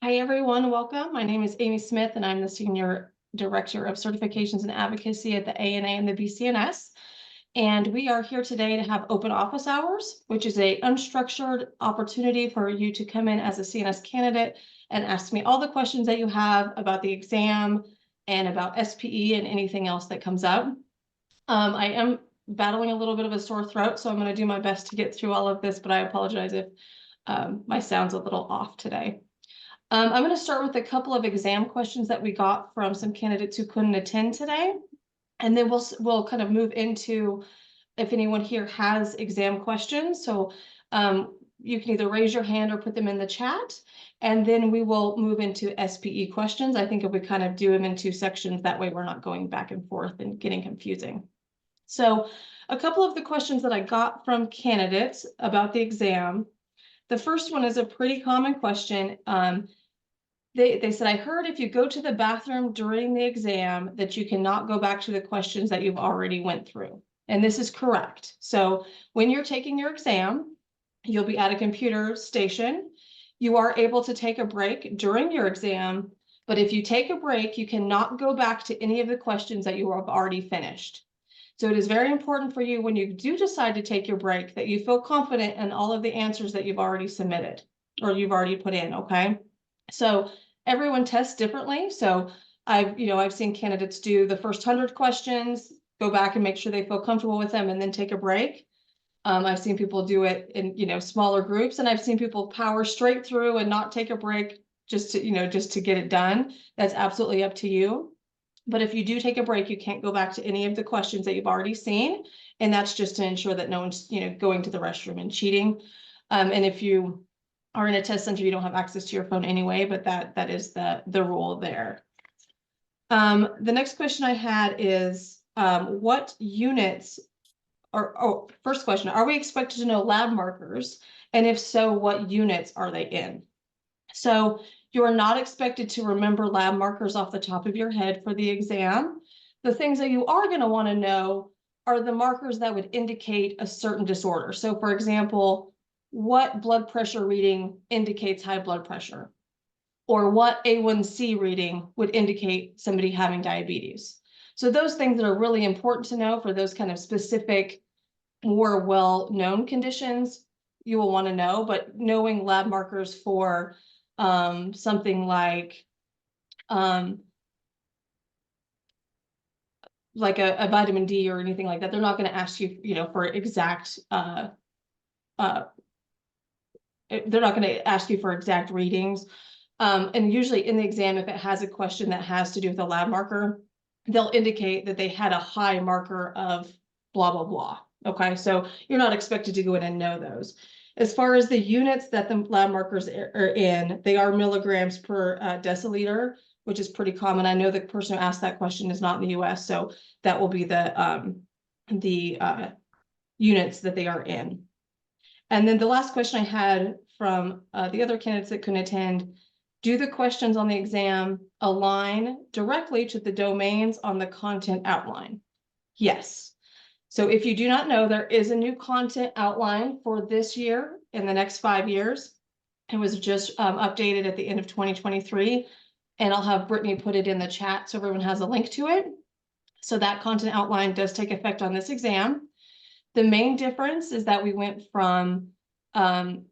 Hi, everyone. Welcome. My name is Amy Smith, and I'm the Senior Director of Certifications and Advocacy at the ANA and the BCNS. And we are here today to have open office hours, which is an unstructured opportunity for you to come in as a CNS candidate and ask me all the questions that you have about the exam and about SPE and anything else that comes up. I am battling a little bit of a sore throat, so I'm going to do my best to get through all of this, but I apologize if my sound's a little off today. I'm going to start with a couple of exam questions that we got from some candidates who couldn't attend today. And then we'll kind of move into if anyone here has exam questions. So you can either raise your hand or put them in the chat. And then we will move into SPE questions. I think if we kind of do them in two sections, that way we're not going back and forth and getting confusing. So a couple of the questions that I got from candidates about the exam. The first one is a pretty common question. They said, I heard if you go to the bathroom during the exam that you cannot go back to the questions that you've already went through. And this is correct. So when you're taking your exam, you'll be at a computer station. You are able to take a break during your exam, but if you take a break, you cannot go back to any of the questions that you have already finished. So it is very important for you when you do decide to take your break that you feel confident in all of the answers that you've already submitted or you've already put in, okay? So everyone tests differently. So I've seen candidates do the first 100 questions, go back and make sure they feel comfortable with them and then take a break. I've seen people do it in, smaller groups, and I've seen people power straight through and not take a break just to get it done. That's absolutely up to you. But if you do take a break, you can't go back to any of the questions that you've already seen. And that's just to ensure that no one's, going to the restroom and cheating. And if you are in a test center, you don't have access to your phone anyway, but that is the rule there. The next question I had is what units first question, are we expected to know lab markers? And if so, what units are they in? So you are not expected to remember lab markers off the top of your head for the exam. The things that you are going to want to know are the markers that would indicate a certain disorder. So for example, what blood pressure reading indicates high blood pressure, or what A1C reading would indicate somebody having diabetes. So those things that are really important to know for those kind of specific, more well-known conditions, you will want to know, but knowing lab markers for something like a vitamin D or anything like that, they're not going to ask you, for exact they're not going to ask you for exact readings. And usually in the exam, if it has a question that has to do with a lab marker, they'll indicate that they had a high marker of blah, blah, blah. Okay, so you're not expected to go in and know those. As far as the units that the lab markers are in, they are milligrams per deciliter, which is pretty common. I know the person who asked that question is not in the US, so that will be the units that they are in. And then the last question I had from the other candidates that couldn't attend, do the questions on the exam align directly to the domains on the content outline? Yes. So if you do not know, there is a new content outline for this year in the next 5 years. It was just updated at the end of 2023, and I'll have Brittany put it in the chat so everyone has a link to it. So that content outline does take effect on this exam. The main difference is that we went from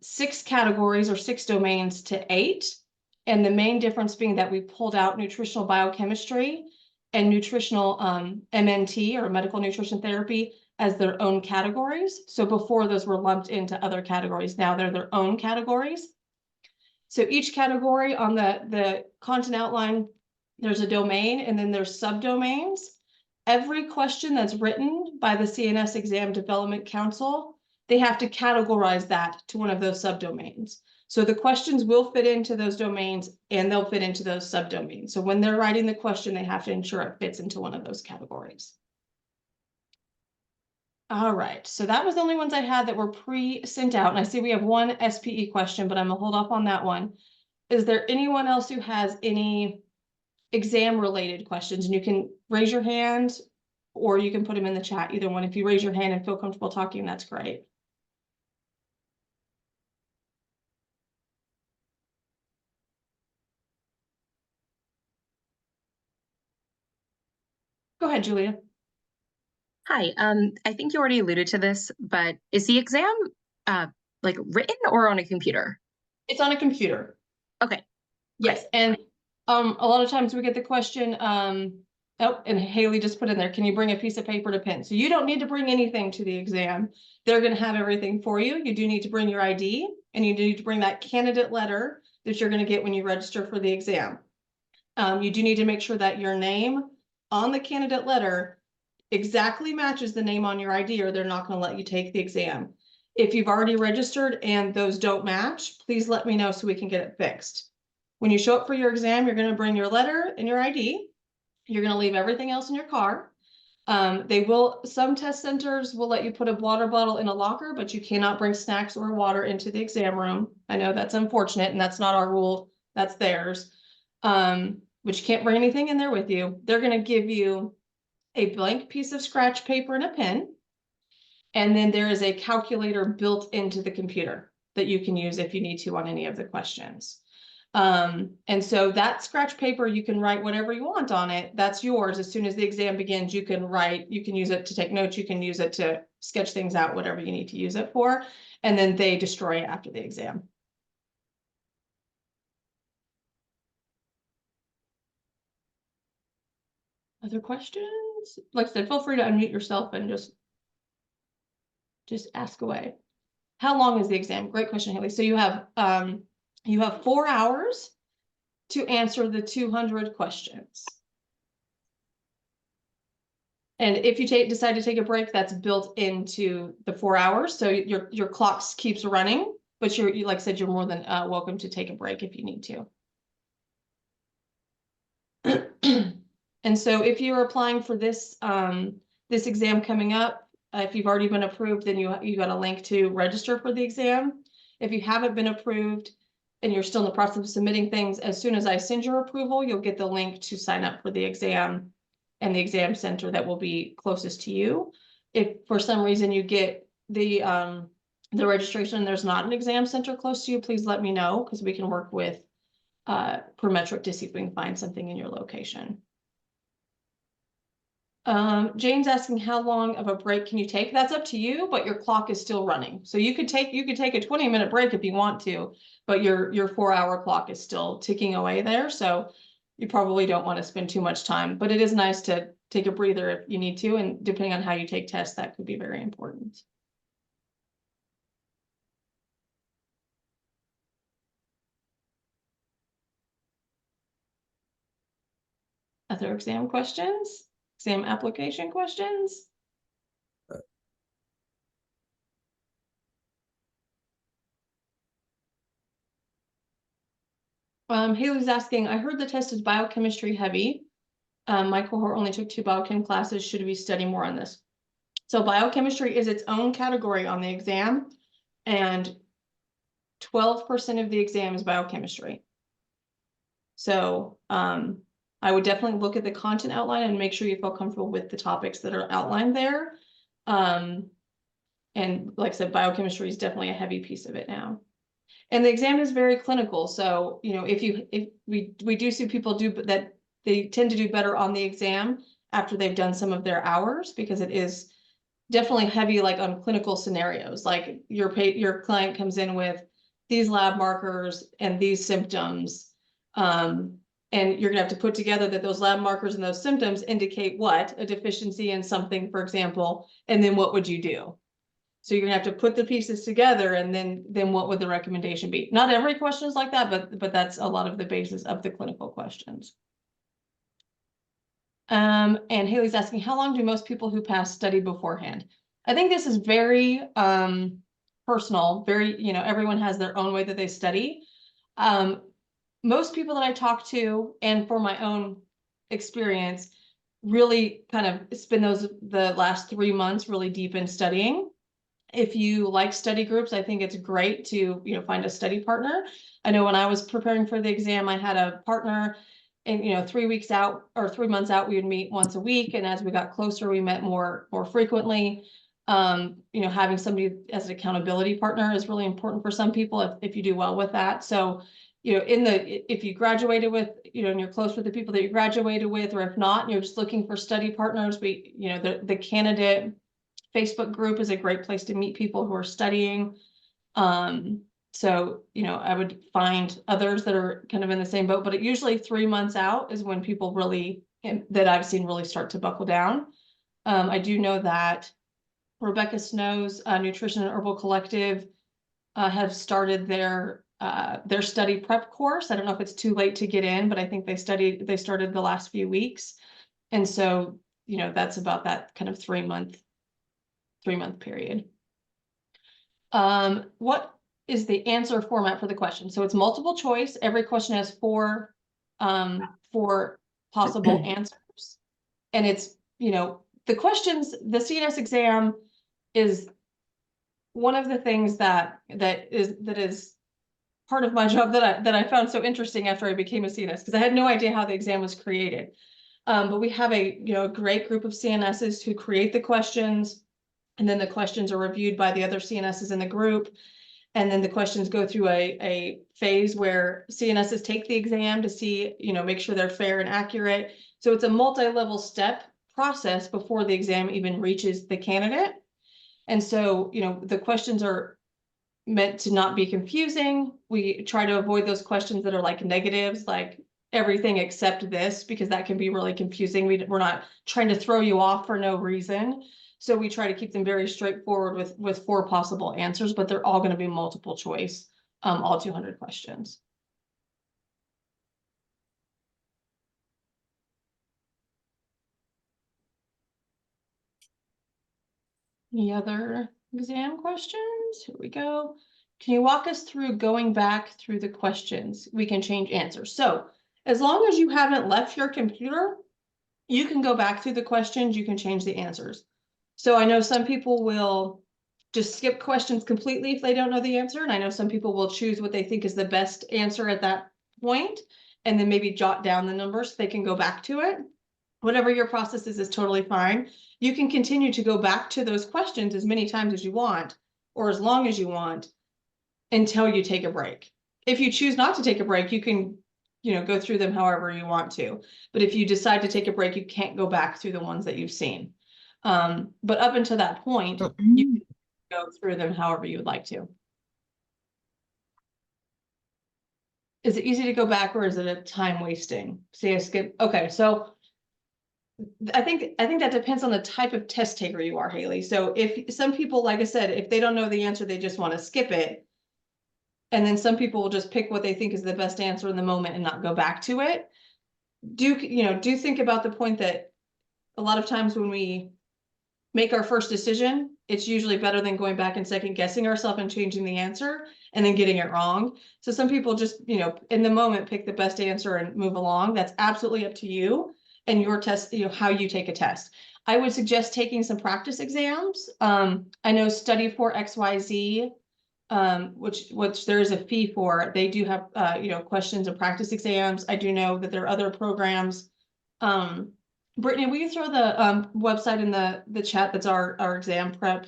6 categories or 6 domains to 8. And the main difference being that we pulled out nutritional biochemistry and nutritional MNT or medical nutrition therapy as their own categories. So before those were lumped into other categories. Now they're their own categories. So each category on the content outline, there's a domain and then there's subdomains. Every question that's written by the CNS Exam Development Council, they have to categorize that to one of those subdomains. So the questions will fit into those domains and they'll fit into those subdomains. So when they're writing the question, they have to ensure it fits into one of those categories. All right, so that was the only ones I had that were pre-sent out. And I see we have one SPE question, but I'm gonna hold off on that one. Is there anyone else who has any exam related questions? And you can raise your hand or you can put them in the chat, either one. If you raise your hand and feel comfortable talking, that's great. Go ahead, Julia. Hi, I think you already alluded to this, but is the exam uh like written or on a computer? It's on a computer. Okay, Yes, great. and a lot of times we get the question, oh, and Haley just put in there, can you bring a piece of paper to pen? So you don't need to bring anything to the exam. They're gonna have everything for you. You do need to bring your ID and you need to bring that candidate letter that you're gonna get when you register for the exam. You do need to make sure that your name on the candidate letter exactly matches the name on your ID, or they're not gonna let you take the exam. If you've already registered and those don't match, please let me know so we can get it fixed. When you show up for your exam, you're gonna bring your letter and your ID. You're gonna leave everything else in your car. Some test centers will let you put a water bottle in a locker, but you cannot bring snacks or water into the exam room. I know that's unfortunate and that's not our rule, that's theirs. But you can't bring anything in there with you. They're gonna give you a blank piece of scratch paper and a pen. And then there is a calculator built into the computer that you can use if you need to on any of the questions. And so that scratch paper, you can write whatever you want on it. That's yours. As soon as the exam begins, you can write, you can use it to take notes, you can use it to sketch things out, whatever you need to use it for. And then they destroy it after the exam. Other questions? Like I said, feel free to unmute yourself and just ask away. How long is the exam? Great question, Haley. So you have 4 hours to answer the 200 questions. And if you decide to take a break, that's built into the 4 hours. So your clock keeps running, but like I said, you're more than welcome to take a break if you need to. And so if you're applying for this this exam coming up, if you've already been approved, then you got a link to register for the exam. If you haven't been approved and you're still in the process of submitting things, as soon as I send your approval, you'll get the link to sign up for the exam and the exam center that will be closest to you. If for some reason you get the registration and there's not an exam center close to you, please let me know because we can work with Prometric to see if we can find something in your location. Jane's asking how long of a break can you take? That's up to you, but your clock is still running. So you could take a 20-minute break if you want to, but your 4-hour clock is still ticking away there. So you probably don't want to spend too much time, but it is nice to take a breather if you need to. And depending on how you take tests, that could be very important. Other exam questions? Exam application questions? Haley's asking, I heard the test is biochemistry heavy. My cohort only took 2 biochem classes. Should we study more on this? So biochemistry is its own category on the exam, and 12% of the exam is biochemistry. So I would definitely look at the content outline and make sure you feel comfortable with the topics that are outlined there. And like I said, biochemistry is definitely a heavy piece of it now. And the exam is very clinical. So, you know, if we do see people do that, they tend to do better on the exam after they've done some of their hours, because it is definitely heavy, like on clinical scenarios. Like your client comes in with these lab markers and these symptoms. And you're gonna have to put together that those lab markers and those symptoms indicate what? A deficiency in something, for example, and then what would you do? So you're gonna have to put the pieces together, and then what would the recommendation be? Not every question is like that, but that's a lot of the basis of the clinical questions. And Haley's asking, how long do most people who pass study beforehand? I think this is very personal, very, you know, everyone has their own way that they study. Most people that I talk to, and for my own experience, really kind of spend the last 3 months really deep in studying. If you like study groups, I think it's great to, you know, find a study partner. I know when I was preparing for the exam, I had a partner, and, you know, 3 weeks out or 3 months out, we would meet once a week. And as we got closer, we met more frequently. You know, having somebody as an accountability partner is really important for some people if you do well with that. So you know, if you graduated with, you know, and you're close with the people that you graduated with, or if not, and you're just looking for study partners, you know, the candidate Facebook group is a great place to meet people who are studying. So, you know, I would find others that are kind of in the same boat, but usually 3 months out is when people really, that I've seen really start to buckle down. I do know that Rebecca Snow's Nutrition and Herbal Collective have started their study prep course. I don't know if it's too late to get in, but I think they started the last few weeks. And so, you know, that's about that kind of 3 month period. What is the answer format for the question? So it's multiple choice. Every question has four possible answers. And it's, you know, the CNS exam is one of the things that is part of my job that I found so interesting after I became a CNS, because I had no idea how the exam was created. But we have a great group of CNSs who create the questions, and then the questions are reviewed by the other CNSs in the group. And then the questions go through a phase where CNSs take the exam to see, you know, make sure they're fair and accurate. So it's a multi-level step process before the exam even reaches the candidate. And so, you know, the questions are meant to not be confusing. We try to avoid those questions that are like negatives, like everything except this, because that can be really confusing. We're not trying to throw you off for no reason. So we try to keep them very straightforward with four possible answers, but they're all going to be multiple choice, all 200 questions. Any other exam questions? Here we go. Can you walk us through going back through the questions? We can change answers. So as long as you haven't left your computer, you can go back through the questions, you can change the answers. So I know some people will just skip questions completely if they don't know the answer. And I know some people will choose what they think is the best answer at that point, and then maybe jot down the numbers so they can go back to it. Whatever your process is totally fine. You can continue to go back to those questions as many times as you want, or as long as you want, until you take a break. If you choose not to take a break, you can, you know, go through them however you want to. But if you decide to take a break, you can't go back through the ones that you've seen. But up until that point, you can go through them however you would like to. Is it easy to go back, or is it a time wasting? See, I skip. Okay, so I think that depends on the type of test taker you are, Haley. So if some people, like I said, if they don't know the answer, they just want to skip it. And then some people will just pick what they think is the best answer in the moment and not go back to it. Do think about the point that a lot of times when we make our first decision, it's usually better than going back and second guessing ourselves and changing the answer and then getting it wrong. So some people just, you know, in the moment pick the best answer and move along. That's absolutely up to you and your test, you know, how you take a test. I would suggest taking some practice exams. I know Study for XYZ, which there is a fee for. They do have, you know, questions and practice exams. I do know that there are other programs. Brittany, will you throw the website in the chat? That's our exam prep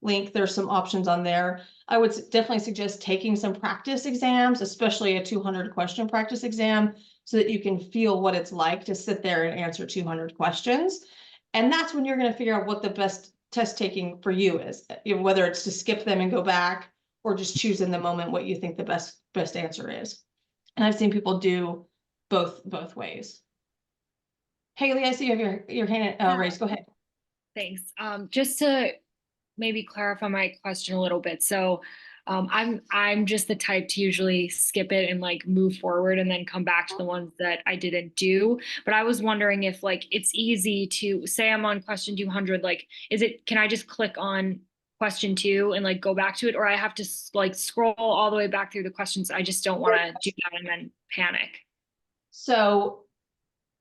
link. There's some options on there. I would definitely suggest taking some practice exams, especially a 200 question practice exam, so that you can feel what it's like to sit there and answer 200 questions. And that's when you're going to figure out what the best test taking for you is, you know, whether it's to skip them and go back, or just choose in the moment what you think the best answer is. And I've seen people do both ways. Haley, I see you have your hand raised. Go ahead. Thanks. Just to maybe clarify my question a little bit. So I'm just the type to usually skip it and like move forward and then come back to the ones that I didn't do. But I was wondering if like it's easy to say I'm on question 200, like can I just click on question 2 and like go back to it, or I have to like scroll all the way back through the questions? I just don't want to do that and then panic. So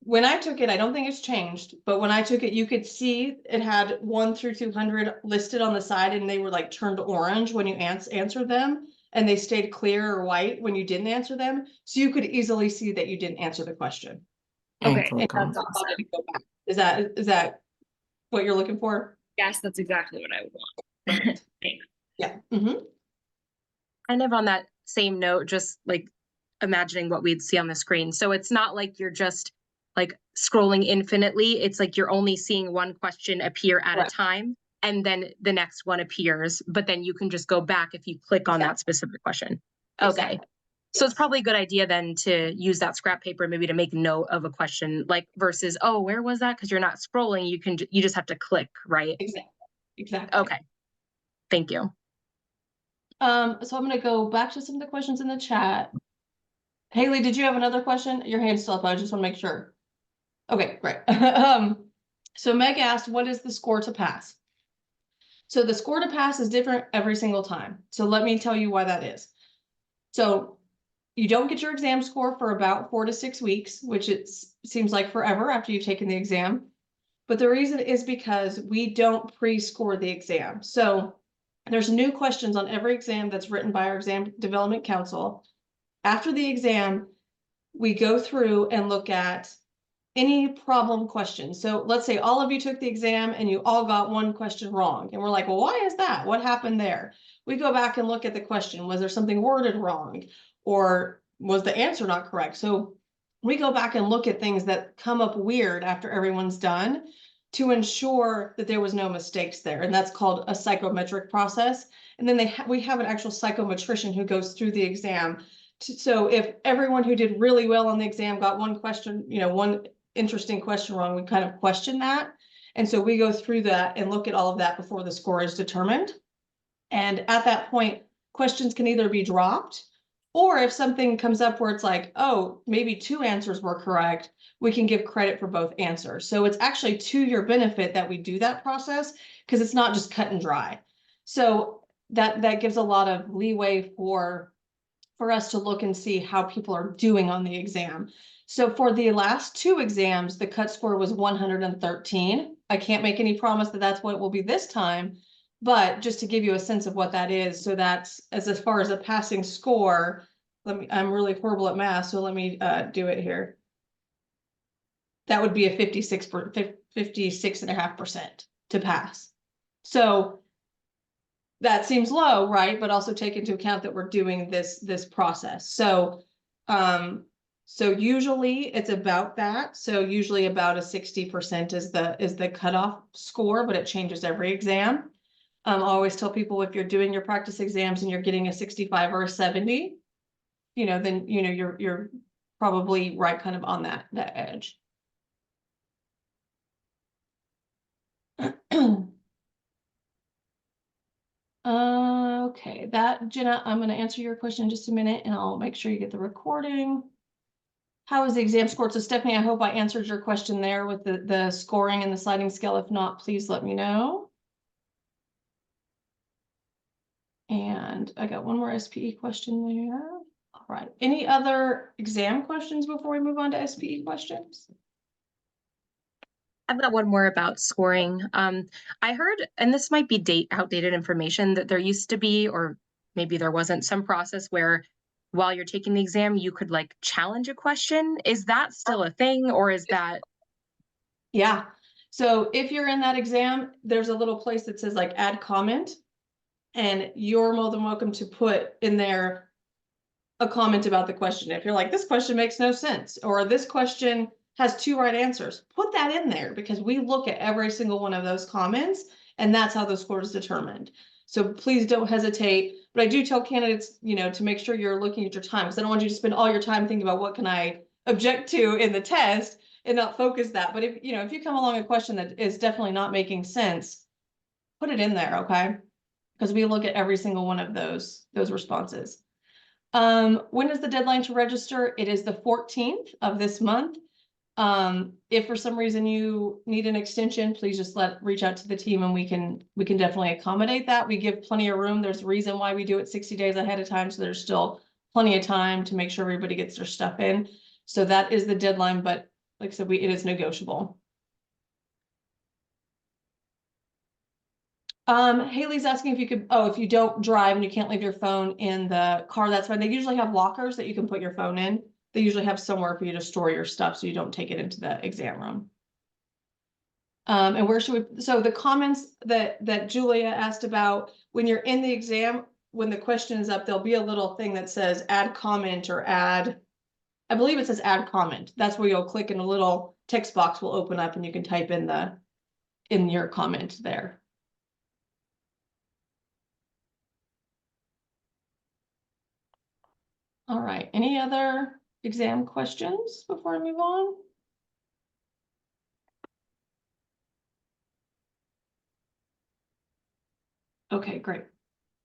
when I took it, I don't think it's changed, but when I took it, you could see it had 1 through 200 listed on the side, and they were like turned orange when you answered them, and they stayed clear or white when you didn't answer them. So you could easily see that you didn't answer the question. Okay, That's awesome. Is that what you're looking for? Yes, that's exactly what I would want. Yeah. Mm-hmm. Kind of on that same note, just like imagining what we'd see on the screen. So it's not like you're just like scrolling infinitely. It's like you're only seeing one question appear at a Correct. time, and then the next one appears, but then you can just go back if you click on that specific question. Okay. Exactly. So it's probably a good idea then to use that scrap paper maybe to make note of a question, like versus, oh, where was that? Because you're not scrolling, you just have to click, right? Exactly. Okay. Thank you. So I'm gonna go back to some of the questions in the chat. Haley, did you have another question? Your hand's still up. I just want to make sure. Okay, great. So Meg asked, what is the score to pass? So the score to pass is different every single time. So let me tell you why that is. So you don't get your exam score for about 4 to 6 weeks, which it seems like forever after you've taken the exam. But the reason is because we don't pre-score the exam. So there's new questions on every exam that's written by our exam development council. After the exam, we go through and look at any problem questions. So let's say all of you took the exam and you all got one question wrong. And we're like, well, why is that? What happened there? We go back and look at the question. Was there something worded wrong? Or was the answer not correct? So we go back and look at things that come up weird after everyone's done to ensure that there was no mistakes there. And that's called a psychometric process. And then we have an actual psychometrician who goes through the exam. So if everyone who did really well on the exam got one question, one interesting question wrong, we kind of question that. And so we go through that and look at all of that before the score is determined. And at that point, questions can either be dropped, or if something comes up where it's like, oh, maybe 2 answers were correct, we can give credit for both answers. So it's actually to your benefit that we do that process, because it's not just cut and dry. So that gives a lot of leeway for us to look and see how people are doing on the exam. So for the last 2 exams, the cut score was 113. I can't make any promise that that's what it will be this time, but just to give you a sense of what that is. So that's as far as a passing score, I'm really horrible at math, so let me do it here. That would be a 56.5% to pass. So that seems low, right? But also take into account that we're doing this process. So usually it's about that. So usually about a 60% is the cutoff score, but it changes every exam. I always tell people, if you're doing your practice exams and you're getting a 65 or a 70, then you're probably right kind of on that edge. Okay, Jenna, I'm going to answer your question in just a minute, and I'll make sure you get the recording. How is the exam scored? So Stephanie, I hope I answered your question there with the scoring and the sliding scale. If not, please let me know. And I got one more SPE question there. All right. Any other exam questions before we move on to SPE questions? I've got one more about scoring. I heard, and this might be outdated information, that there used to be, or maybe there wasn't, some process where while you're taking the exam, you could like challenge a question. Is that still a thing, or is that? Yeah. So if you're in that exam, there's a little place that says like add comment, and you're more than welcome to put in there a comment about the question. If you're like, this question makes no sense, or this question has 2 right answers, put that in there, because we look at every single one of those comments, and that's how the score is determined. So please don't hesitate. But I do tell candidates, to make sure you're looking at your time, because I don't want you to spend all your time thinking about what can I object to in the test and not focus that. But if you come along a question that is definitely not making sense, put it in there, okay? Because we look at every single one of those responses. When is the deadline to register? It is the 14th of this month. If for some reason you need an extension, please just reach out to the team, and we can definitely accommodate that. We give plenty of room. There's a reason why we do it 60 days ahead of time. So there's still plenty of time to make sure everybody gets their stuff in. So that is the deadline, but like I said, it is negotiable. Haley's asking if you could, if you don't drive and you can't leave your phone in the car, that's fine. They usually have lockers that you can put your phone in. They usually have somewhere for you to store your stuff so you don't take it into the exam room. And where should we, so the comments that Julia asked about, when you're in the exam, when the question is up, there'll be a little thing that says add comment or add, I believe it says add comment. That's where you'll click and a little text box will open up and you can type in your comment there. All right, any other exam questions before I move on? Okay, great.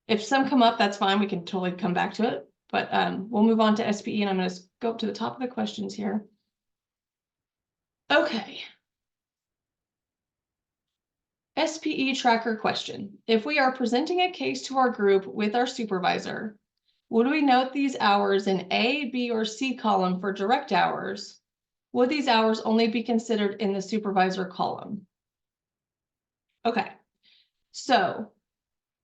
If some come up, that's fine. We can totally come back to it, but we'll move on to SPE and I'm going to go up to the top of the questions here. Okay. SPE tracker question. If we are presenting a case to our group with our supervisor, would we note these hours in A, B, or C column for direct hours? Would these hours only be considered in the supervisor column? Okay, so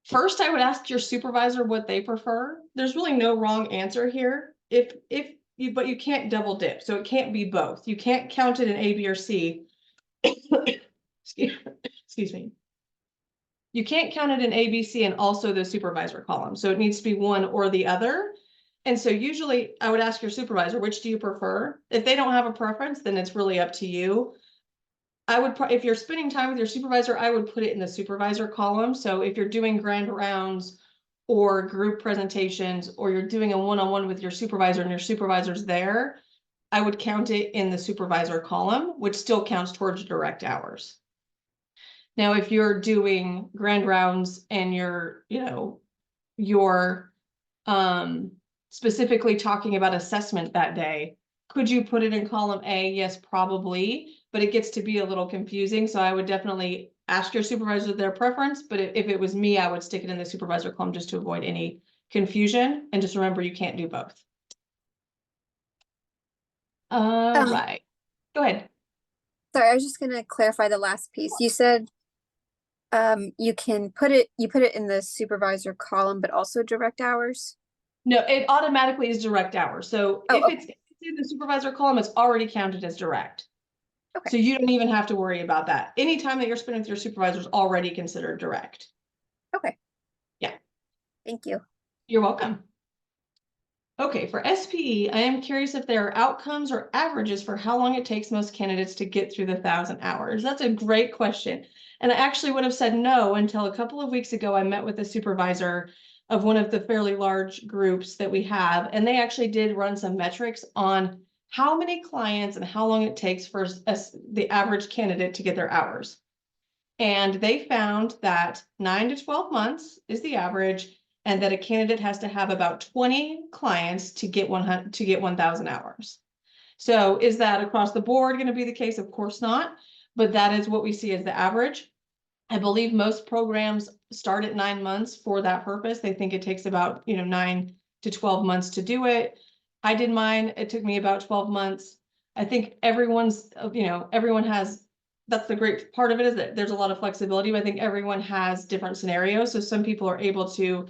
first I would ask your supervisor what they prefer. There's really no wrong answer here. But you can't double dip, so it can't be both. You can't count it in A, B, or C. Excuse me. You can't count it in A, B, C, and also the supervisor column. So it needs to be one or the other. And so usually I would ask your supervisor, which do you prefer? If they don't have a preference, then it's really up to you. I would, if you're spending time with your supervisor, I would put it in the supervisor column. So if you're doing grand rounds or group presentations, or you're doing a one-on-one with your supervisor and your supervisor's there, I would count it in the supervisor column, which still counts towards direct hours. Now, if you're doing grand rounds and you're specifically talking about assessment that day, could you put it in column A? Yes, probably, but it gets to be a little confusing. So I would definitely ask your supervisor their preference, but if it was me, I would stick it in the supervisor column just to avoid any confusion. And just remember, you can't do both. Right. Go ahead. Sorry, I was just gonna clarify the last piece. You said you put it in the supervisor column, but also direct hours? No, it automatically is direct hours. So Oh, if it's in the supervisor column, it's already counted as direct. Okay. So you don't even have to worry about that. Anytime that you're spending with your supervisor is already considered direct. Okay. Yeah. Thank you. You're welcome. Okay, for SPE, I am curious if there are outcomes or averages for how long it takes most candidates to get through the 1,000 hours. That's a great question. And I actually would have said no until a couple of weeks ago. I met with a supervisor of one of the fairly large groups that we have, and they actually did run some metrics on how many clients and how long it takes for the average candidate to get their hours. And they found that 9 to 12 months is the average, and that a candidate has to have about 20 clients to get 1,000 hours. So is that across the board going to be the case? Of course not, but that is what we see as the average. I believe most programs start at 9 months for that purpose. They think it takes about 9 to 12 months to do it. I did mine. It took me about 12 months. I think everyone has, that's the great part of it, is that there's a lot of flexibility, but I think everyone has different scenarios. So some people are able to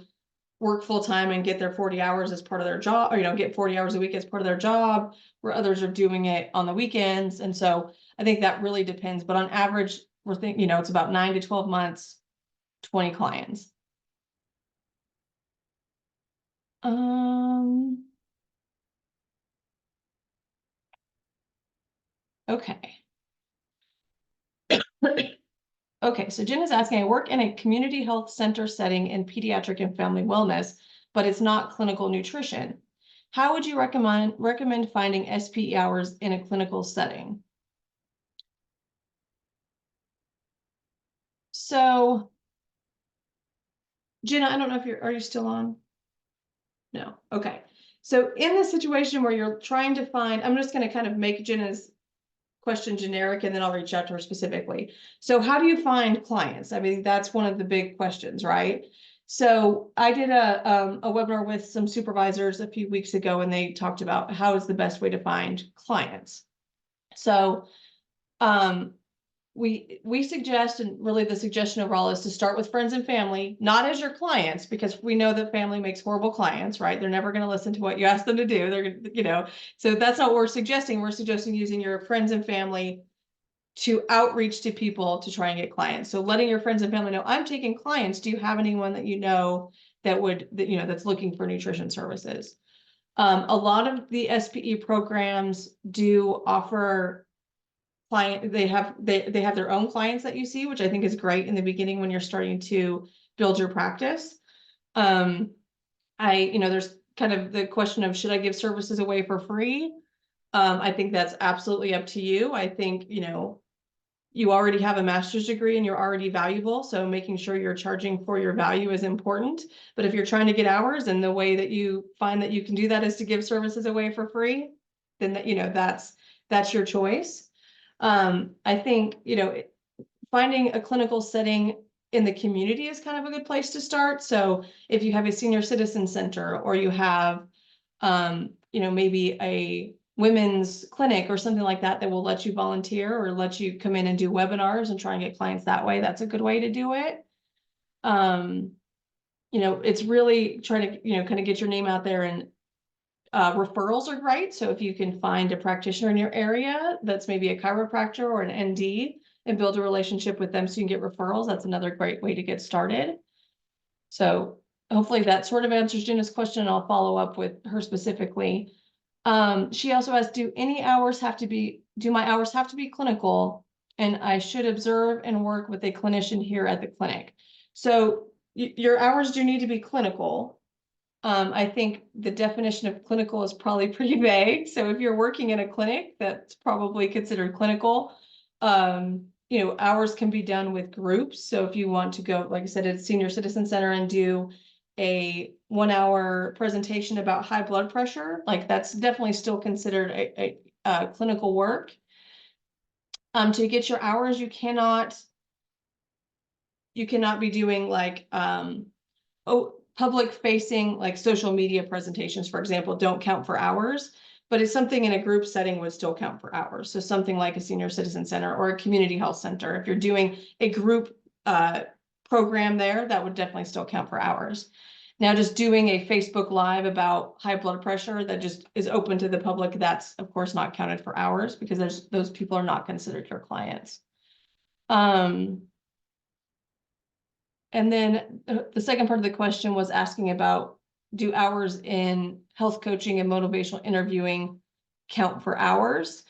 work full time and get their 40 hours as part of their job, or get 40 hours a week as part of their job, where others are doing it on the weekends. And so I think that really depends, but on average, we're thinking, it's about 9 to 12 months, 20 clients. Okay. Okay, so Jen is asking, I work in a community health center setting in pediatric and family wellness, but it's not clinical nutrition. How would you recommend finding SPE hours in a clinical setting? So, Jenna, I don't know if are you still on? No, okay. So in the situation where you're trying to find, I'm just going to kind of make Jenna's question generic and then I'll reach out to her specifically. So how do you find clients? I mean, that's one of the big questions, right? So I did a webinar with some supervisors a few weeks ago, and they talked about how is the best way to find clients. So we suggest, and really the suggestion overall is to start with friends and family, not as your clients, because we know that family makes horrible clients, right? They're never going to listen to what you ask them to do. They're going so that's not what we're suggesting. We're suggesting using your friends and family to outreach to people to try and get clients. So letting your friends and family know, I'm taking clients. Do you have anyone that you know that's looking for nutrition services. A lot of the SPE programs do offer they have their own clients that you see, which I think is great in the beginning when you're starting to build your practice. There's kind of the question of, should I give services away for free? I think that's absolutely up to you. I think, you already have a master's degree and you're already valuable. So making sure you're charging for your value is important. But if you're trying to get hours and the way that you find that you can do that is to give services away for free, then that's your choice. I think, finding a clinical setting in the community is kind of a good place to start. So if you have a senior citizen center, or you have, maybe a women's clinic or something like that, that will let you volunteer or let you come in and do webinars and try and get clients that way, that's a good way to do it. It's really trying to, kind of get your name out there, and referrals are great. So if you can find a practitioner in your area that's maybe a chiropractor or an ND, and build a relationship with them so you can get referrals, that's another great way to get started. So hopefully that sort of answers Jenna's question, and I'll follow up with her specifically. She also asked, do my hours have to be clinical, and I should observe and work with a clinician here at the clinic? So your hours do need to be clinical. I think the definition of clinical is probably pretty vague. So if you're working in a clinic, that's probably considered clinical. Hours can be done with groups. So if you want to go, like I said, at Senior Citizen Center and do a 1-hour presentation about high blood pressure, like that's definitely still considered a clinical work. To get your hours, you cannot be doing like, public facing, like social media presentations, for example, don't count for hours, but it's something in a group setting would still count for hours. So something like a senior citizen center or a community health center, if you're doing a group program there, that would definitely still count for hours. Now, just doing a Facebook Live about high blood pressure that just is open to the public, that's of course not counted for hours, because those people are not considered your clients. And then the second part of the question was asking about, do hours in health coaching and motivational interviewing count for hours?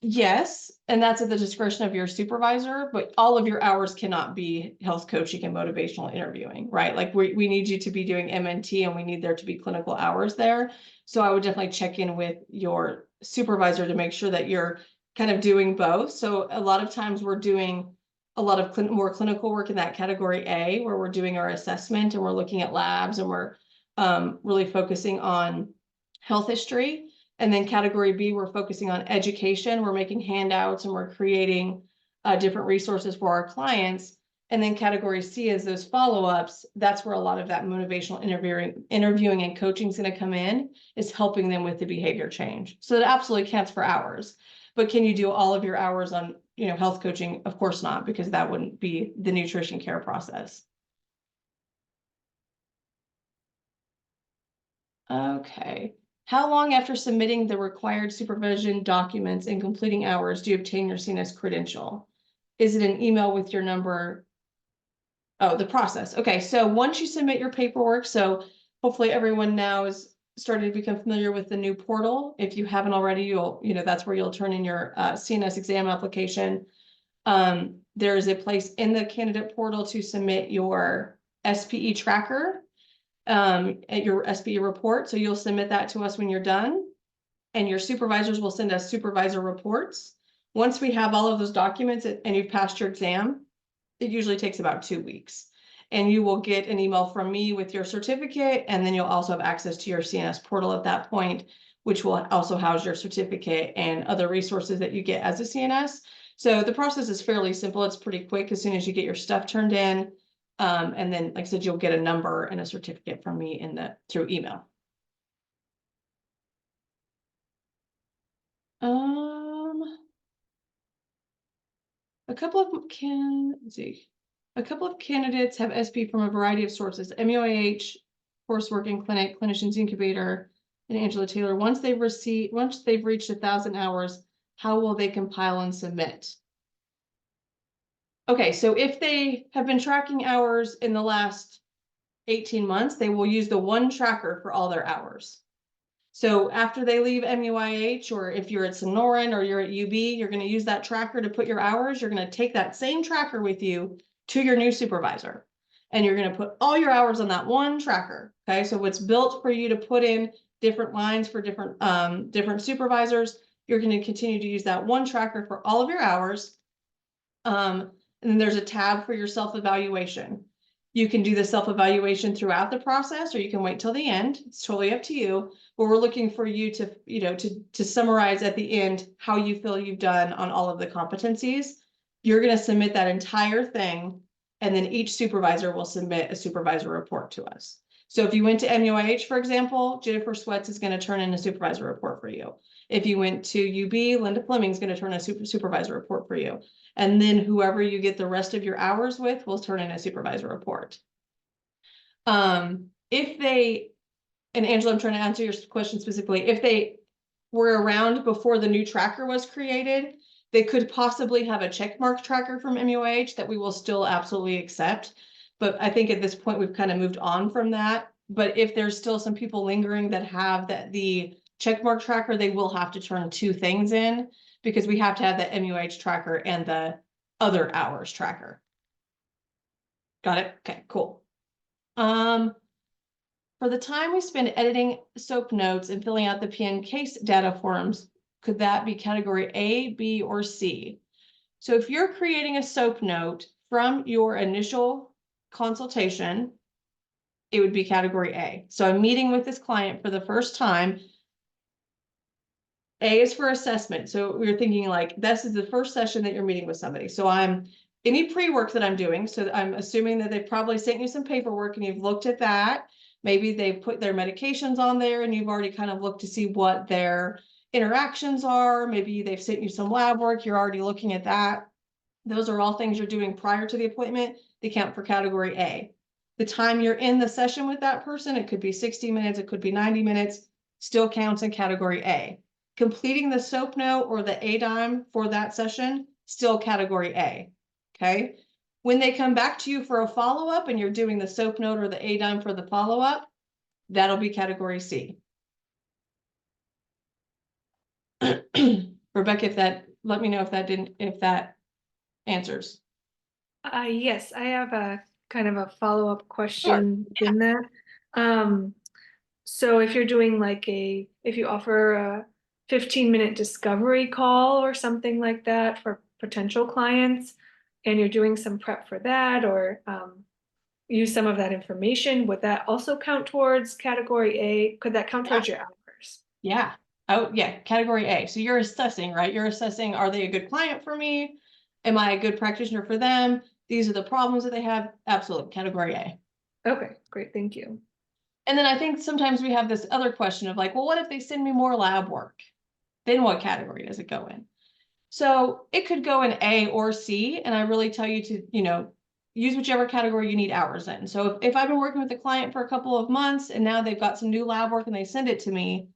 Yes, and that's at the discretion of your supervisor, but all of your hours cannot be health coaching and motivational interviewing, right? Like we need you to be doing MNT, and we need there to be clinical hours there. So I would definitely check in with your supervisor to make sure that you're kind of doing both. So a lot of times we're doing a lot of more clinical work in that category A, where we're doing our assessment and we're looking at labs, and we're really focusing on health history. And then category B, we're focusing on education. We're making handouts and we're creating different resources for our clients. And then category C is those follow-ups. That's where a lot of that motivational interviewing and coaching is going to come in, is helping them with the behavior change. So it absolutely counts for hours. But can you do all of your hours on, health coaching? Of course not, because that wouldn't be the nutrition care process. Okay. How long after submitting the required supervision documents and completing hours do you obtain your CNS credential? Is it an email with your number? Oh, the process. Okay, so once you submit your paperwork, so hopefully everyone now is starting to become familiar with the new portal. If you haven't already, that's where you'll turn in your CNS exam application. There is a place in the candidate portal to submit your SPE tracker. At your SPE report. So you'll submit that to us when you're done, and your supervisors will send us supervisor reports. Once we have all of those documents and you've passed your exam, it usually takes about 2 weeks. And you will get an email from me with your certificate, and then you'll also have access to your CNS portal at that point, which will also house your certificate and other resources that you get as a CNS. So the process is fairly simple. It's pretty quick as soon as you get your stuff turned in. And then, like I said, you'll get a number and a certificate from me through email. A couple of candidates have SP from a variety of sources: MUIH, coursework in clinic, clinicians incubator, and Angela Taylor. Once they've reached 1,000 hours, how will they compile and submit? Okay, so if they have been tracking hours in the last 18 months, they will use the one tracker for all their hours. So after they leave MUIH, or if you're at Sonoran or you're at UB, you're going to use that tracker to put your hours. You're going to take that same tracker with you to your new supervisor. And you're going to put all your hours on that one tracker. Okay, so it's built for you to put in different lines for different supervisors. You're going to continue to use that one tracker for all of your hours. And then there's a tab for your self-evaluation. You can do the self-evaluation throughout the process, or you can wait till the end. It's totally up to you. But we're looking for you to, to summarize at the end how you feel you've done on all of the competencies. You're going to submit that entire thing, and then each supervisor will submit a supervisor report to us. So if you went to MUIH, for example, Jennifer Sweats is going to turn in a supervisor report for you. If you went to UB, Linda Fleming is going to turn a supervisor report for you. And then whoever you get the rest of your hours with will turn in a supervisor report. If they, and Angela, I'm trying to answer your question specifically, if they were around before the new tracker was created, they could possibly have a checkmark tracker from MUIH that we will still absolutely accept. But I think at this point, we've kind of moved on from that. But if there's still some people lingering that have the checkmark tracker, they will have to turn two things in, because we have to have the MUIH tracker and the other hours tracker. Got it? Okay, cool. For the time we spend editing SOAP notes and filling out the PN case data forms, could that be category A, B, or C? So if you're creating a SOAP note from your initial consultation, it would be category A. So I'm meeting with this client for the first time. A is for assessment. So we're thinking like, this is the first session that you're meeting with somebody. So any pre-work that I'm doing. So I'm assuming that they've probably sent you some paperwork and you've looked at that. Maybe they've put their medications on there and you've already kind of looked to see what their interactions are. Maybe they've sent you some lab work. You're already looking at that. Those are all things you're doing prior to the appointment. They count for category A. The time you're in the session with that person, it could be 60 minutes, it could be 90 minutes, still counts in category A. Completing the SOAP note or the ADIME for that session, still category A, okay? When they come back to you for a follow-up and you're doing the SOAP note or the ADIME for the follow-up, that'll be category C. Rebecca, let me know if that answers. Yes, I have a kind of a follow-up question in that. So if you're doing if you offer a 15-minute discovery call or something like that for potential clients, and you're doing some prep for that, or use some of that information, would that also count towards category A? Could that count towards your hours? Yeah. Oh, yeah. Category A. So you're assessing, right? You're assessing, are they a good client for me? Am I a good practitioner for them? These are the problems that they have. Absolutely. Category A. Okay, great. Thank you. And then I think sometimes we have this other question of like, well, what if they send me more lab work? Then what category does it go in? So it could go in A or C. And I really tell you to, use whichever category you need hours in. So if I've been working with a client for a couple of months and now they've got some new lab work and they send it to me,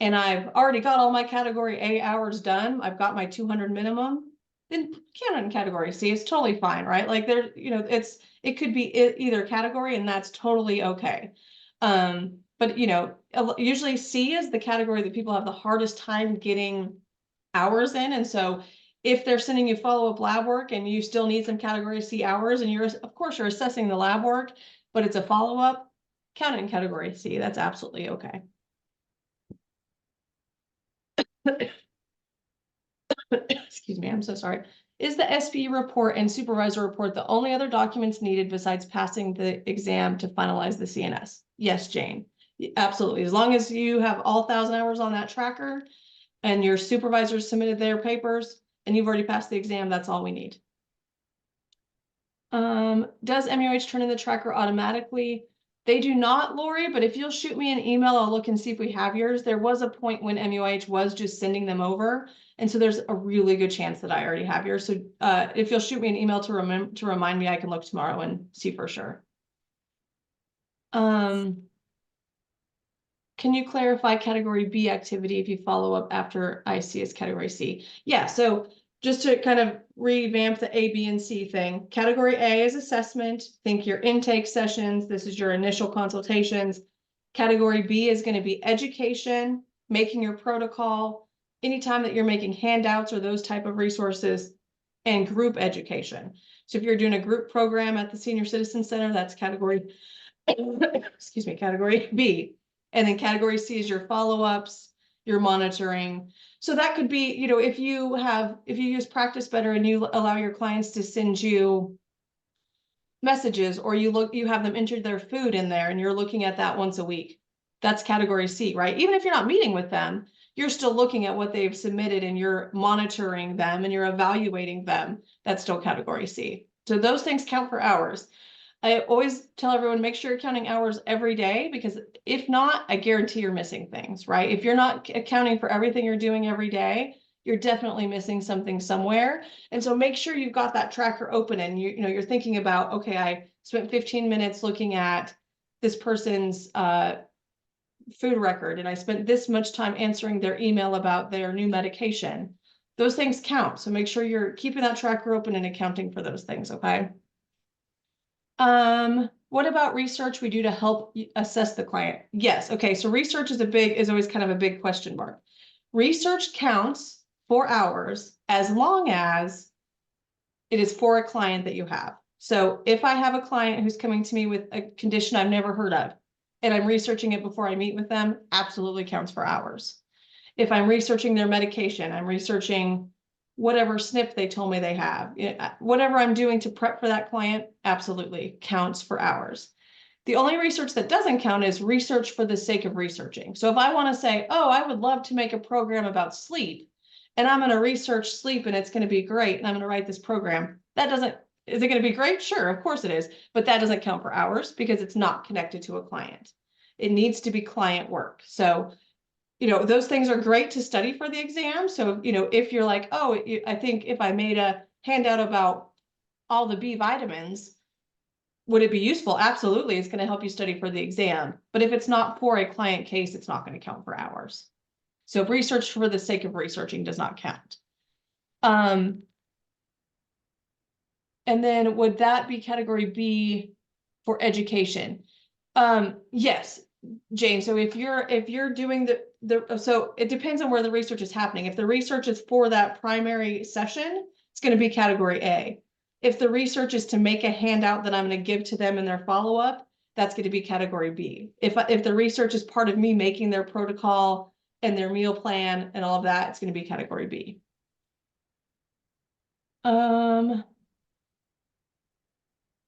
and I've already got all my category A hours done, I've got my 200 minimum, then count it in category C. It's totally fine, right? Like it could be either category, and that's totally okay. But usually C is the category that people have the hardest time getting hours in. And so if they're sending you follow-up lab work and you still need some category C hours, and of course you're assessing the lab work, but it's a follow-up, count it in category C. That's absolutely okay. Excuse me, I'm so sorry. Is the SB report and supervisor report the only other documents needed besides passing the exam to finalize the CNS? Yes, Jane, absolutely. As long as you have all 1,000 hours on that tracker and your supervisor submitted their papers and you've already passed the exam, that's all we need. Does MUH turn in the tracker automatically? They do not, Lori, but if you'll shoot me an email, I'll look and see if we have yours. There was a point when MUH was just sending them over. And so there's a really good chance that I already have yours. So if you'll shoot me an email to remind me, I can look tomorrow and see for sure. Can you clarify category B activity if you follow up after IC is category C? Yeah, so just to kind of revamp the A, B, and C thing. Category A is assessment. Think your intake sessions. This is your initial consultations. Category B is going to be education, making your protocol, anytime that you're making handouts or those type of resources, and group education. So if you're doing a group program at the Senior Citizen Center, that's category, excuse me, category B. And then category C is your follow-ups, your monitoring. So that could be, you know, if you use Practice Better and you allow your clients to send you messages, or you have them enter their food in there and you're looking at that once a week. That's category C, right? Even if you're not meeting with them, you're still looking at what they've submitted and you're monitoring them and you're evaluating them. That's still category C. So those things count for hours. I always tell everyone, make sure you're counting hours every day, because if not, I guarantee you're missing things, right? If you're not accounting for everything you're doing every day, you're definitely missing something somewhere. And so make sure you've got that tracker open and you're thinking about, okay, I spent 15 minutes looking at this person's food record, and I spent this much time answering their email about their new medication. Those things count. So make sure you're keeping that tracker open and accounting for those things, okay? What about research we do to help assess the client? Yes. Okay. So research is always kind of a big question mark. Research counts for hours as long as it is for a client that you have. So if I have a client who's coming to me with a condition I've never heard of, and I'm researching it before I meet with them, absolutely counts for hours. If I'm researching their medication, I'm researching whatever SNP they told me they have, whatever I'm doing to prep for that client, absolutely counts for hours. The only research that doesn't count is research for the sake of researching. So if I want to say, oh, I would love to make a program about sleep, and I'm going to research sleep and it's going to be great, and I'm going to write this program, is it going to be great? Sure, of course it is, but that doesn't count for hours because it's not connected to a client. It needs to be client work. So those things are great to study for the exam. So, if you're like, oh, I think if I made a handout about all the B vitamins, would it be useful? Absolutely. It's going to help you study for the exam. But if it's not for a client case, it's not going to count for hours. So research for the sake of researching does not count. And then would that be category B for education? Yes, Jane. So if you're doing so it depends on where the research is happening. If the research is for that primary session, it's going to be category A. If the research is to make a handout that I'm going to give to them in their follow-up, that's going to be category B. If the research is part of me making their protocol and their meal plan and all of that, it's going to be category B.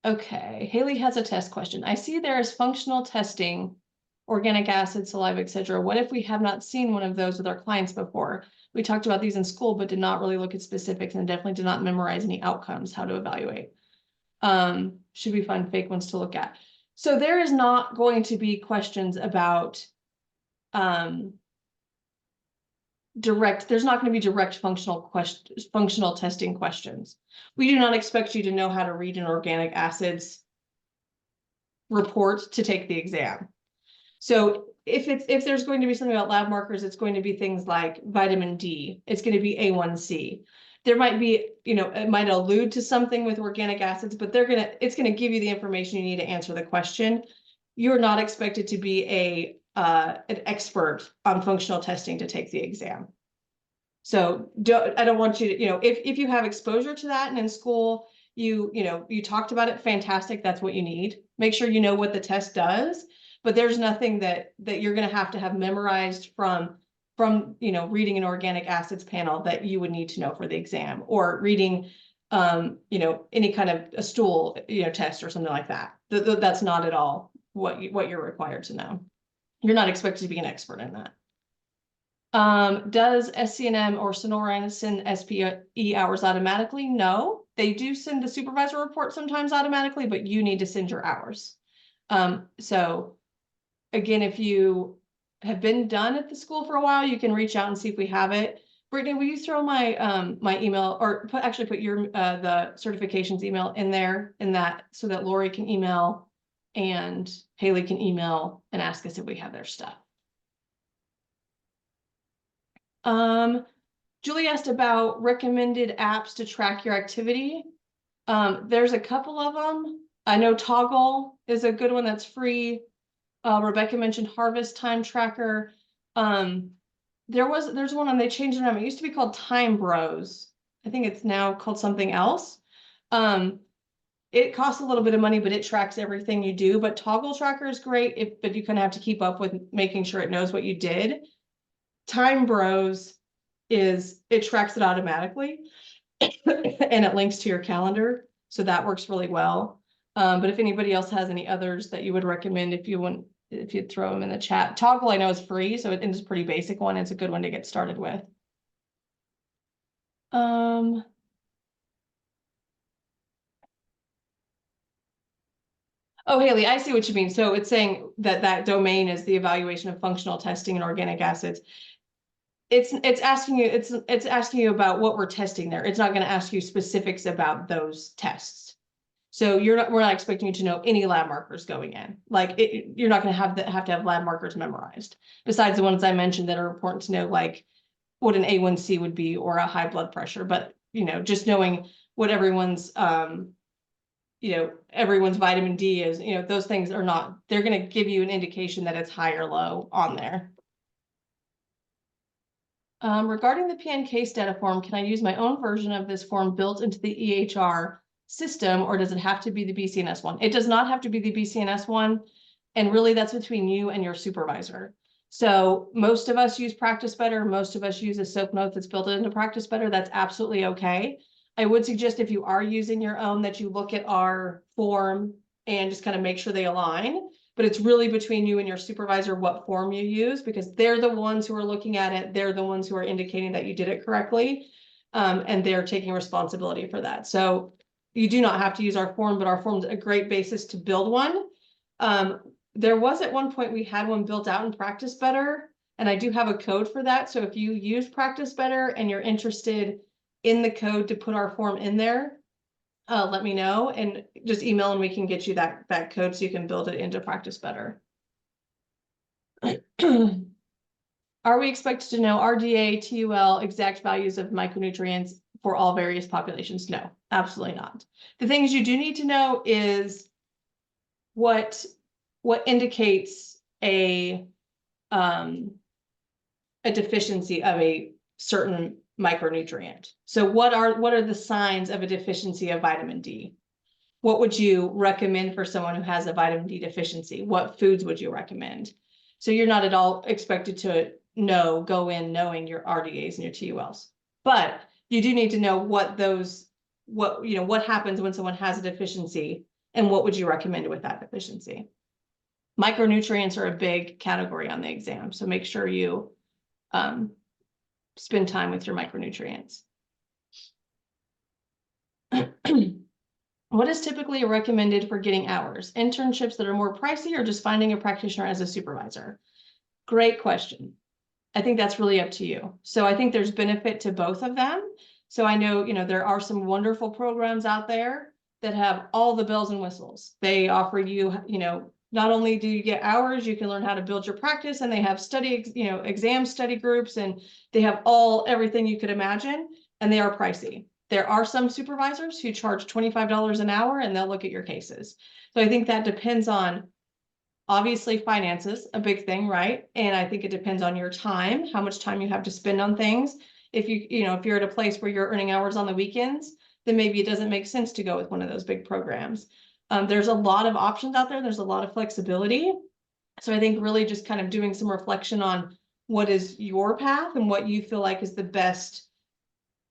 Okay, Haley has a test question. I see there is functional testing, organic acid, saliva, etc. What if we have not seen one of those with our clients before? We talked about these in school, but did not really look at specifics and definitely did not memorize any outcomes, how to evaluate. Should we find fake ones to look at? So there is not going to be questions about there's not going to be direct functional testing questions. We do not expect you to know how to read an organic acids report to take the exam. So if there's going to be something about lab markers, it's going to be things like vitamin D. It's going to be A1C. There might be, it might allude to something with organic acids, but it's going to give you the information you need to answer the question. You're not expected to be an expert on functional testing to take the exam. So I don't want you to, if you have exposure to that and in school, you talked about it, fantastic. That's what you need. Make sure you know what the test does, but there's nothing that you're going to have memorized from reading an organic acids panel that you would need to know for the exam, or reading, any kind of a stool, test or something like that. That's not at all what you're required to know. You're not expected to be an expert in that. Does SCNM or Sonoran send SPE hours automatically? No, they do send the supervisor report sometimes automatically, but you need to send your hours. So again, if you have been done at the school for a while, you can reach out and see if we have it. Brittany, will you throw my my email, or put your the certifications email in there so that Lori can email and Haley can email and ask us if we have their stuff. Julie asked about recommended apps to track your activity. There's a couple of them. I know Toggle is a good one that's free. Rebecca mentioned Harvest Time Tracker. There's one and they changed the name. It used to be called Time Bros. I think it's now called something else. It costs a little bit of money, but it tracks everything you do. But Toggle Tracker is great, but you kind of have to keep up with making sure it knows what you did. Time Bros it tracks it automatically and it links to your calendar. So that works really well. But if anybody else has any others that you would recommend, if you'd throw them in the chat. Toggle I know is free, so it is a pretty basic one. It's a good one to get started with. Oh, Haley, I see what you mean. So it's saying that domain is the evaluation of functional testing and organic acids. It's asking you about what we're testing there. It's not going to ask you specifics about those tests. So we're not expecting you to know any lab markers going in. Like you're not going to have to have lab markers memorized. Besides the ones I mentioned that are important to know, like what an A1C would be or a high blood pressure. But just knowing what everyone's everyone's vitamin D is, those things are not, they're going to give you an indication that it's high or low on there. Regarding the PNK data form, can I use my own version of this form built into the EHR system, or does it have to be the BCNS one? It does not have to be the BCNS one. And really that's between you and your supervisor. So most of us use Practice Better. Most of us use a SOAP note that's built into Practice Better. That's absolutely okay. I would suggest if you are using your own that you look at our form and just kind of make sure they align. But it's really between you and your supervisor what form you use, because they're the ones who are looking at it. They're the ones who are indicating that you did it correctly. And they're taking responsibility for that. So you do not have to use our form, but our form's a great basis to build one. There was at one point we had one built out in Practice Better, and I do have a code for that. So if you use Practice Better and you're interested in the code to put our form in there, let me know and just email and we can get you that code so you can build it into Practice Better. Are we expected to know RDA, TUL, exact values of micronutrients for all various populations? No, absolutely not. The things you do need to know is what indicates a deficiency of a certain micronutrient. So what are the signs of a deficiency of vitamin D? What would you recommend for someone who has a vitamin D deficiency? What foods would you recommend? So you're not at all expected to go in knowing your RDAs and your TULs, but you do need to know what happens when someone has a deficiency and what would you recommend with that deficiency. Micronutrients are a big category on the exam, so make sure you spend time with your micronutrients. What is typically recommended for getting hours? Internships that are more pricey or just finding a practitioner as a supervisor? Great question. I think that's really up to you. So I think there's benefit to both of them. So I know, there are some wonderful programs out there that have all the bells and whistles. They offer you, not only do you get hours, you can learn how to build your practice, and they have exam study groups, and they have everything you could imagine, and they are pricey. There are some supervisors who charge $25 an hour and they'll look at your cases. So I think that depends on, obviously, finances, a big thing, right? And I think it depends on your time, how much time you have to spend on things. If if you're at a place where you're earning hours on the weekends, then maybe it doesn't make sense to go with one of those big programs. There's a lot of options out there. There's a lot of flexibility. So I think really just kind of doing some reflection on what is your path and what you feel like is the best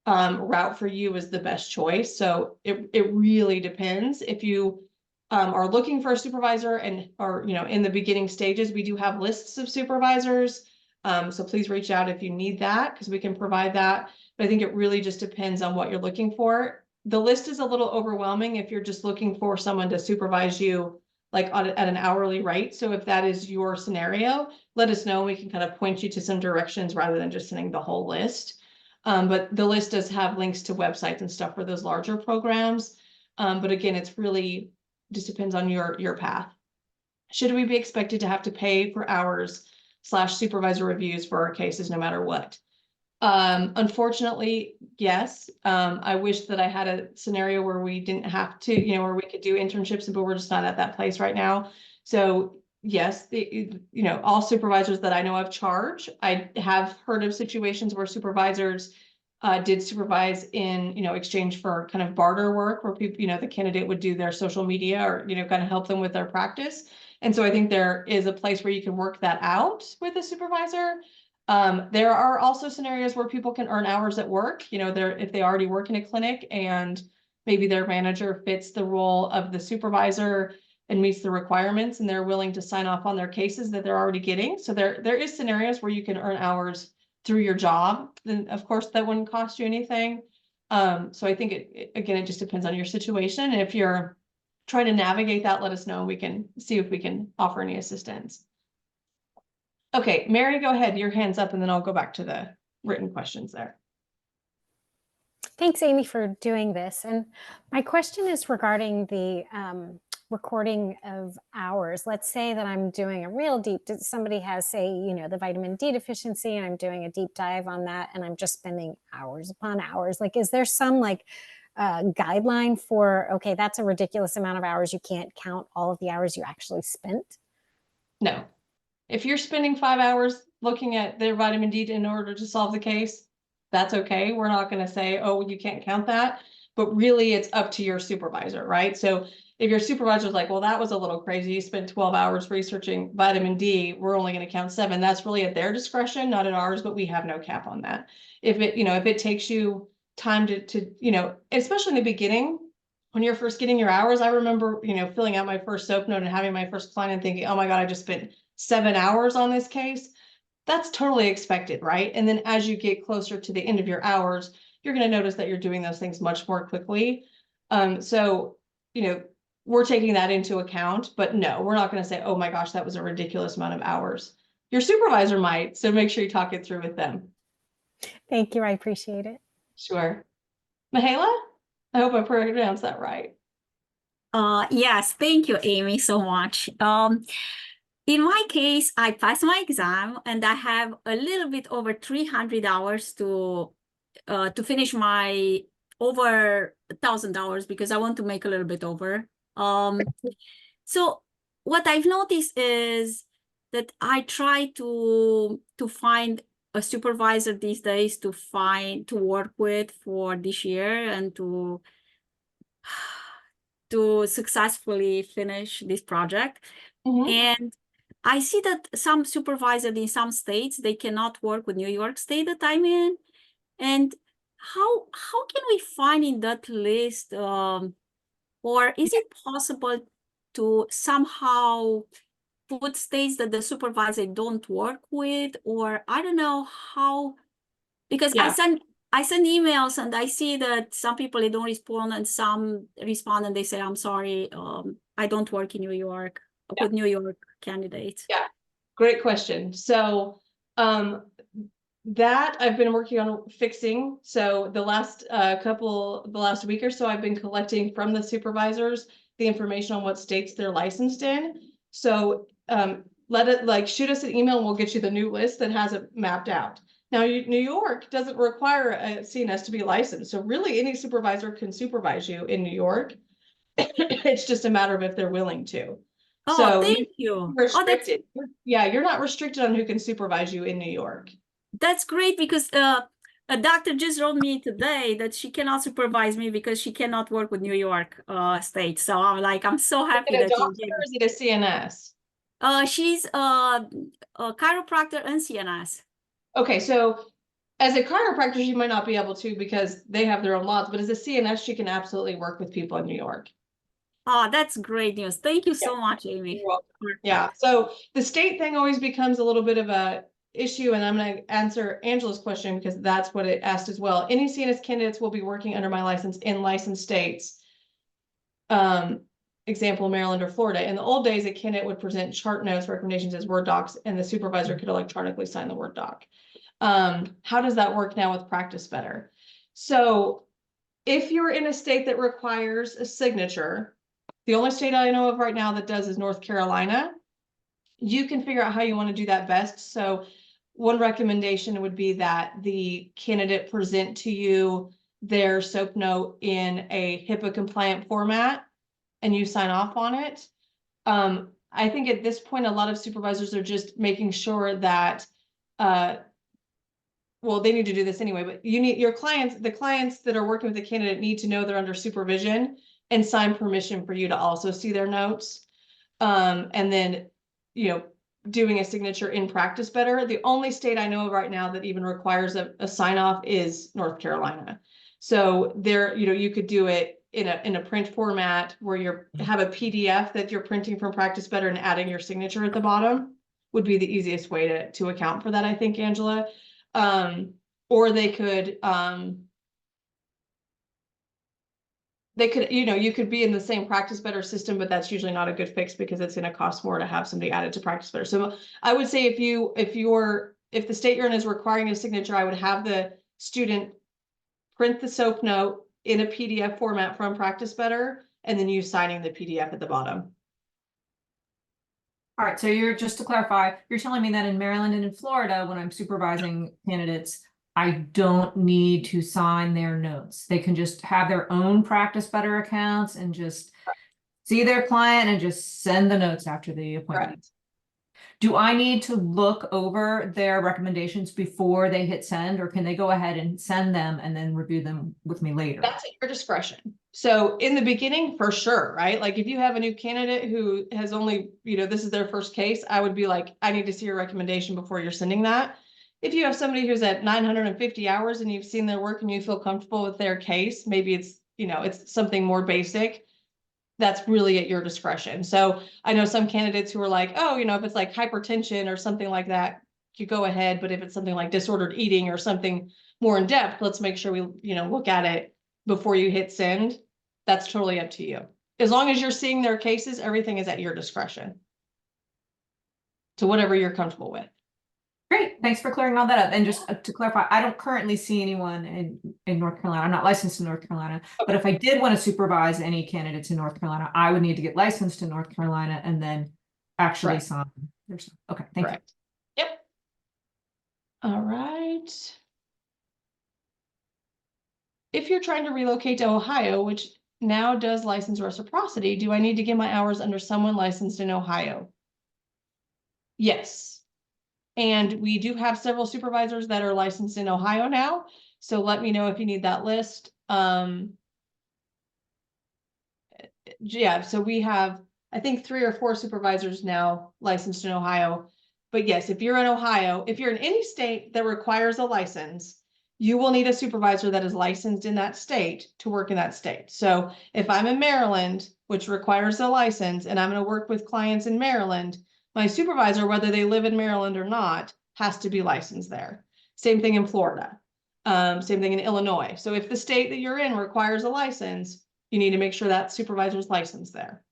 route for you is the best choice. So it really depends. If you are looking for a supervisor and are in the beginning stages, we do have lists of supervisors. So please reach out if you need that, because we can provide that. But I think it really just depends on what you're looking for. The list is a little overwhelming if you're just looking for someone to supervise you like at an hourly rate. So if that is your scenario, let us know. We can kind of point you to some directions rather than just sending the whole list. But the list does have links to websites and stuff for those larger programs. But again, it's really just depends on your path. Should we be expected to have to pay for hours / supervisor reviews for our cases no matter what? Unfortunately, yes. I wish that I had a scenario where we didn't have to, you know, where we could do internships, but we're just not at that place right now. So yes, you know, all supervisors that I know of charge. I have heard of situations where supervisors did supervise in, you know, exchange for kind of barter work where people, you know, the candidate would do their social media or, you know, kind of help them with their practice. And so I think there is a place where you can work that out with a supervisor. There are also scenarios where people can earn hours at work, you know, if they already work in a clinic and maybe their manager fits the role of the supervisor and meets the requirements and they're willing to sign off on their cases that they're already getting. So there is scenarios where you can earn hours through your job. Then of course that wouldn't cost you anything. So I think it just depends on your situation. And if you're trying to navigate that, let us know. We can see if we can offer any assistance. Okay, Mary, go ahead. Your hand's up and then I'll go back to the written questions there. Thanks, Amy, for doing this. And my question is regarding the recording of hours. Let's say that I'm doing a real deep, somebody has, say, you know, the vitamin D deficiency, and I'm doing a deep dive on that, and I'm just spending hours upon hours. Like, is there some like guideline for, okay, that's a ridiculous amount of hours. You can't count all of the hours you actually spent? No. If you're spending 5 hours looking at their vitamin D in order to solve the case, that's okay. We're not going to say, oh, you can't count that. But really, it's up to your supervisor, right? So if your supervisor's like, well, that was a little crazy. You spent 12 hours researching vitamin D. We're only going to count 7. That's really at their discretion, not at ours, but we have no cap on that. If it, you know, if it takes you time to, you know, especially in the beginning, when you're first getting your hours, I remember, you know, filling out my first SOAP note and having my first client and thinking, oh my God, I just spent 7 hours on this case. That's totally expected, right? And then as you get closer to the end of your hours, you're going to notice that you're doing those things much more quickly. So, you know, we're taking that into account, but no, we're not going to say, oh my gosh, that was a ridiculous amount of hours. Your supervisor might, so make sure you talk it through with them. Thank you. I appreciate it. Sure. Mahela, I hope I pronounced that right. Yes, thank you, Amy, so much. In my case, I passed my exam and I have a little bit over 300 hours to finish my over $1,000 because I want to make a little bit over. So what I've noticed is that I try to find a supervisor these days to work with for this year and to successfully finish this project. Mhm. And I see that some supervisors in some states, they cannot work with New York State that I'm in. And how can we find in that list, or is it possible to somehow put states that the supervisor don't work with, or I don't know how, because Yeah. I send emails and I see that some people, they don't respond and some respond and they say, I'm sorry, I don't work in New York with New York candidates. Yeah, great question. So that I've been working on fixing. So the last week or so, I've been collecting from the supervisors the information on what states they're licensed in. So shoot us an email and we'll get you the new list that has it mapped out. Now, New York doesn't require a CNS to be licensed. So really any supervisor can supervise you in New York. It's just a matter of if they're willing to. Oh, So thank you. restricted. Yeah, you're not restricted on who can supervise you in New York. That's great because a doctor just wrote me today that she cannot supervise me because she cannot work with New York State. So I'm like, I'm so happy that Doctor, or is it a CNS? She's a chiropractor and CNS. Okay, so as a chiropractor, she might not be able to because they have their own laws, but as a CNS, she can absolutely work with people in New York. Oh, that's great news. Thank you so much, Amy. You're welcome. Yeah, so the state thing always becomes a little bit of a issue, and I'm going to answer Angela's question because that's what it asked as well. Any CNS candidates will be working under my license in licensed states. Example, Maryland or Florida. In the old days, a candidate would present chart notes, recommendations as Word docs, and the supervisor could electronically sign the Word doc. How does that work now with Practice Better? So if you're in a state that requires a signature, the only state I know of right now that does is North Carolina. You can figure out how you want to do that best. So one recommendation would be that the candidate present to you their SOAP note in a HIPAA compliant format and you sign off on it. I think at this point, a lot of supervisors are just making sure that, well, they need to do this anyway, but you need the clients that are working with the candidate need to know they're under supervision and sign permission for you to also see their notes. And then, doing a signature in practice better. The only state I know of right now that even requires a sign off is North Carolina. So there, you could do it in a print format where you have a PDF that you're printing from practice better and adding your signature at the bottom would be the easiest way to account for that, I think, Angela. Or they could, you could be in the same practice better system, but that's usually not a good fix because it's going to cost more to have somebody added to practice better. So I would say if the state you're in is requiring a signature, I would have the student print the SOAP note in a PDF format from practice better, and then you signing the PDF at the bottom. All right, so just to clarify, you're telling me that in Maryland and in Florida, when I'm supervising candidates, I don't need to sign their notes. They can just have their own practice better accounts and just see their client and just send the notes after the appointment. Correct. Do I need to look over their recommendations before they hit send, or can they go ahead and send them and then review them with me later? That's at your discretion. So in the beginning, for sure, right? Like if you have a new candidate who has only, this is their first case, I would be like, I need to see your recommendation before you're sending that. If you have somebody who's at 950 hours and you've seen their work and you feel comfortable with their case, maybe it's, it's something more basic. That's really at your discretion. So I know some candidates who are like, oh, if it's like hypertension or something like that, you go ahead. But if it's something like disordered eating or something more in depth, let's make sure we, look at it before you hit send. That's totally up to you. As long as you're seeing their cases, everything is at your discretion. To whatever you're comfortable with. Great, thanks for clearing all that up. And just to clarify, I don't currently see anyone in North Carolina. I'm not licensed in North Carolina, but if I did want to supervise any candidates in North Carolina, I would need to get licensed in North Carolina and then actually sign. Okay, thank you. Yep. All right. If you're trying to relocate to Ohio, which now does license reciprocity, do I need to get my hours under someone licensed in Ohio? Yes. And we do have several supervisors that are licensed in Ohio now. So let me know if you need that list. Yeah, so we have, I think 3 or 4 supervisors now licensed in Ohio. But yes, if you're in Ohio, if you're in any state that requires a license, you will need a supervisor that is licensed in that state to work in that state. So if I'm in Maryland, which requires a license, and I'm going to work with clients in Maryland, my supervisor, whether they live in Maryland or not, has to be licensed there. Same thing in Florida. Same thing in Illinois. So if the state that you're in requires a license, you need to make sure that supervisor is licensed there.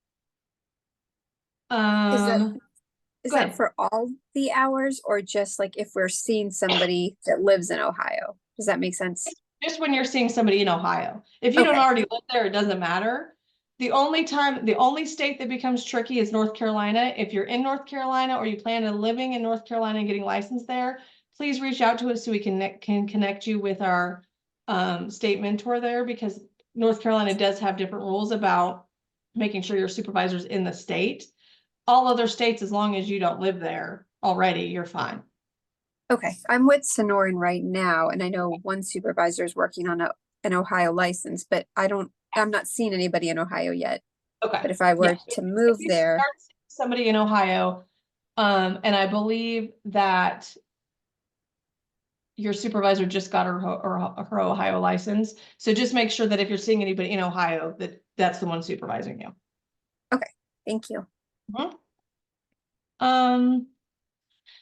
Is that for all the hours, or just like if we're seeing somebody that lives in Ohio? Does that make sense? Just when you're seeing somebody in Ohio. If you don't already live there, it doesn't matter. The only state that becomes tricky is North Carolina. If you're in North Carolina or you plan on living in North Carolina and getting licensed there, please reach out to us so we can connect you with our state mentor there, because North Carolina does have different rules about making sure your supervisor's in the state. All other states, as long as you don't live there already, you're fine. Okay, I'm with Sonoran right now, and I know one supervisor is working on an Ohio license, but I'm not seeing anybody in Ohio yet. Okay. But if I were to move there, somebody in Ohio, and I believe that your supervisor just got her Ohio license. So just make sure that if you're seeing anybody in Ohio, that's the one supervising you. Okay, thank you.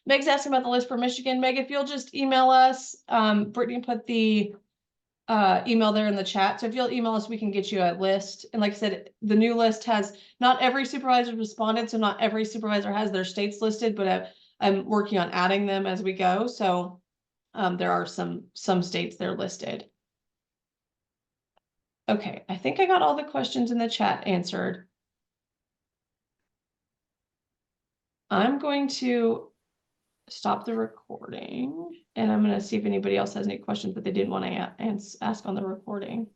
Meg's asking about the list for Michigan. Meg, if you'll just email us, Brittany put the email there in the chat. So if you'll email us, we can get you a list. And like I said, the new list has not every supervisor responded, so not every supervisor has their states listed, but I'm working on adding them as we go. So there are some states there listed. Okay, I think I got all the questions in the chat answered. I'm going to stop the recording, and I'm gonna see if anybody else has any questions that they didn't want to ask on the recording.